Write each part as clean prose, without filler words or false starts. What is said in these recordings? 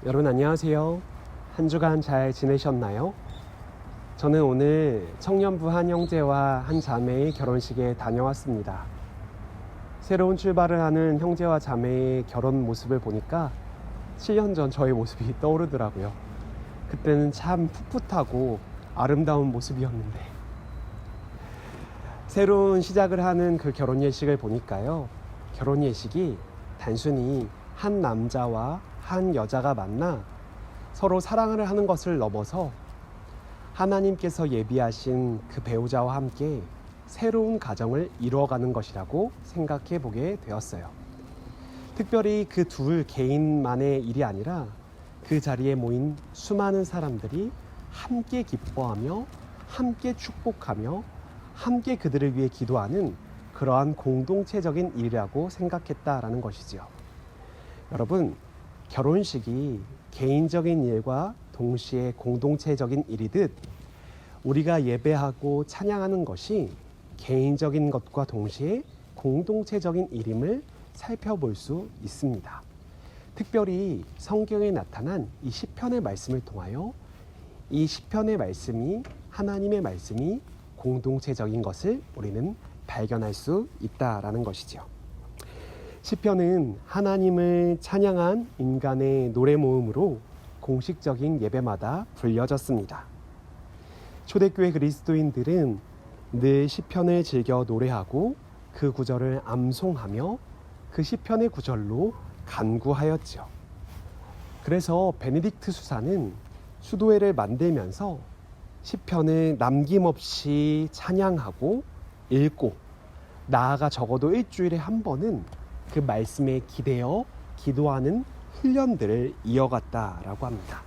여러분 안녕하세요. 한 주간 잘 지내셨나요? 저는 오늘 청년부 한 형제와 한 자매의 결혼식에 다녀왔습니다. 새로운 출발을 하는 형제와 자매의 결혼 모습을 보니까 7년 전 저의 모습이 떠오르더라고요. 그때는 참 풋풋하고 아름다운 모습이었는데 새로운 시작을 하는 그 결혼 예식을 보니까요, 결혼 예식이 단순히 한 남자와 한 여자가 만나 서로 사랑을 하는 것을 넘어서 하나님께서 예비하신 그 배우자와 함께 새로운 가정을 이루어가는 것이라고 생각해 보게 되었어요. 특별히 그 둘 개인만의 일이 아니라 그 자리에 모인 수많은 사람들이 함께 기뻐하며 함께 축복하며 함께 그들을 위해 기도하는 그러한 공동체적인 일이라고 생각했다라는 것이지요. 여러분, 결혼식이 개인적인 일과 동시에 공동체적인 일이듯 우리가 예배하고 찬양하는 것이 개인적인 것과 동시에 공동체적인 일임을 살펴볼 수 있습니다. 특별히 성경에 나타난 이 시편의 말씀을 통하여 이 시편의 말씀이, 하나님의 말씀이 공동체적인 것을 우리는 발견할 수 있다라는 것이죠. 시편은 하나님을 찬양한 인간의 노래 모음으로 공식적인 예배마다 불려졌습니다. 초대교회 그리스도인들은 늘 시편을 즐겨 노래하고 그 구절을 암송하며 그 시편의 구절로 간구하였죠. 그래서 베네딕트 수사는 수도회를 만들면서 시편을 남김없이 찬양하고 읽고 나아가 적어도 일주일에 한 번은 그 말씀에 기대어 기도하는 훈련들을 이어갔다라고 합니다.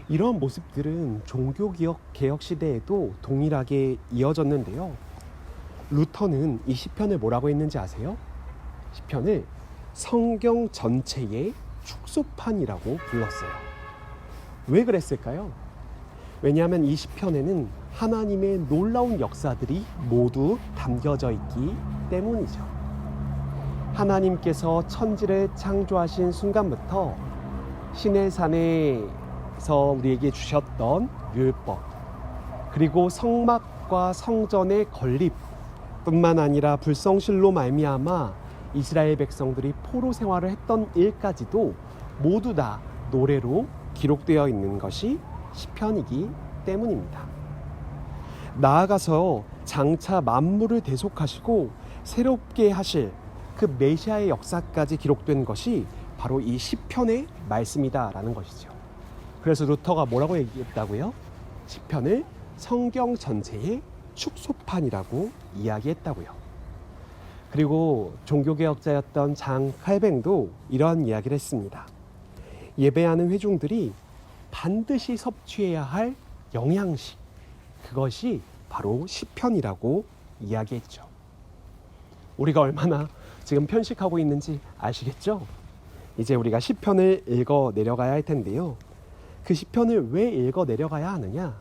이러한 모습들은 종교개혁 시대에도 동일하게 이어졌는데요. 루터는 이 시편을 뭐라고 했는지 아세요? 시편을 성경 전체의 축소판이라고 불렀어요. 왜 그랬을까요? 왜냐하면 이 시편에는 하나님의 놀라운 역사들이 모두 담겨져 있기 때문이죠. 하나님께서 천지를 창조하신 순간부터 시내산에서 우리에게 주셨던 율법, 그리고 성막과 성전의 건립 뿐만 아니라 불성실로 말미암아 이스라엘 백성들이 포로 생활을 했던 일까지도 모두 다 노래로 기록되어 있는 것이 시편이기 때문입니다. 나아가서 장차 만물을 대속하시고 새롭게 하실 그 메시아의 역사까지 기록된 것이 바로 이 시편의 말씀이다라는 것이죠. 그래서 루터가 뭐라고 얘기했다고요? 시편을 성경 전체의 축소판이라고 이야기했다고요. 그리고 종교개혁자였던 장 칼뱅도 이러한 이야기를 했습니다. 예배하는 회중들이 반드시 섭취해야 할 영양식, 그것이 바로 시편이라고 이야기했죠. 우리가 얼마나 지금 편식하고 있는지 아시겠죠? 이제 우리가 시편을 읽어 내려가야 할 텐데요. 그 시편을 왜 읽어 내려가야 하느냐?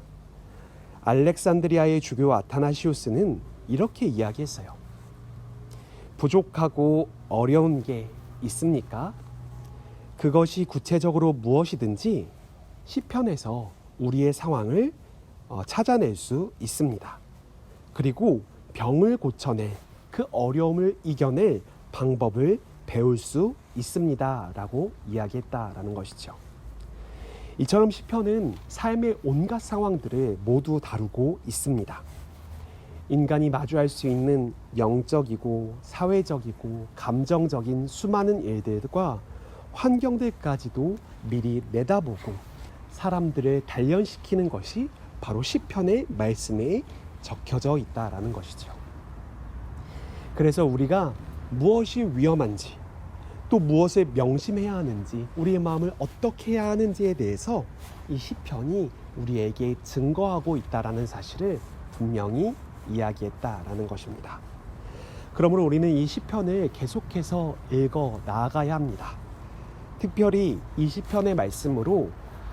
알렉산드리아의 주교 아타나시우스는 이렇게 이야기했어요. 부족하고 어려운 게 있습니까? 그것이 구체적으로 무엇이든지 시편에서 우리의 상황을 찾아낼 수 있습니다. 그리고 병을 고쳐낼, 그 어려움을 이겨낼 방법을 배울 수 있습니다 라고 이야기했다라는 것이죠. 이처럼 시편은 삶의 온갖 상황들을 모두 다루고 있습니다. 인간이 마주할 수 있는 영적이고 사회적이고 감정적인 수많은 일들과 환경들까지도 미리 내다보고 사람들을 단련시키는 것이 바로 시편의 말씀에 적혀져 있다라는 것이죠. 그래서 우리가 무엇이 위험한지, 또 무엇을 명심해야 하는지, 우리의 마음을 어떻게 해야 하는지에 대해서 이 시편이 우리에게 증거하고 있다라는 사실을 분명히 이야기했다라는 것입니다. 그러므로 우리는 이 시편을 계속해서 읽어 나아가야 합니다. 특별히 이 시편의 말씀으로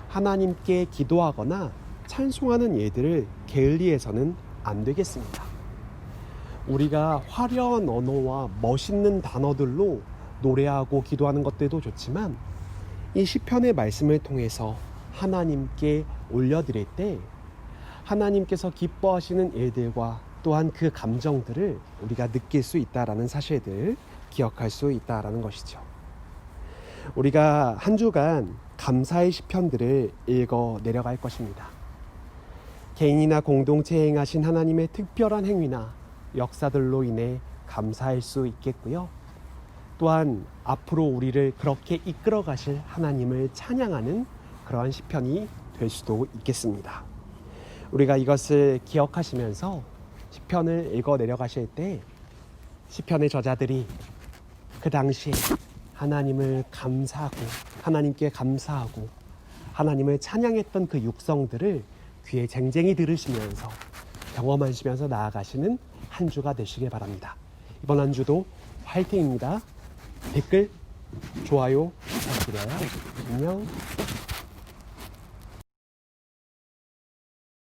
하나님께 기도하거나 찬송하는 일들을 게을리해서는 안 되겠습니다. 우리가 화려한 언어와 멋있는 단어들로 노래하고 기도하는 것들도 좋지만 이 시편의 말씀을 통해서 하나님께 올려드릴 때 하나님께서 기뻐하시는 일들과 또한 그 감정들을 우리가 느낄 수 있다라는 사실들 기억할 수 있다라는 것이죠. 우리가 한 주간 감사의 시편들을 읽어 내려갈 것입니다. 개인이나 공동체에 행하신 하나님의 특별한 행위나 역사들로 인해 감사할 수 있겠고요. 또한 앞으로 우리를 그렇게 이끌어 가실 하나님을 찬양하는 그러한 시편이 될 수도 있겠습니다. 우리가 이것을 기억하시면서 시편을 읽어 내려가실 때 시편의 저자들이 그 당시에 하나님을 감사하고 하나님께 감사하고 하나님을 찬양했던 그 육성들을 귀에 쟁쟁이 들으시면서 경험하시면서 나아가시는 한 주가 되시길 바랍니다. 이번 한 주도 화이팅입니다. 댓글, 좋아요 부탁드려요. 안녕.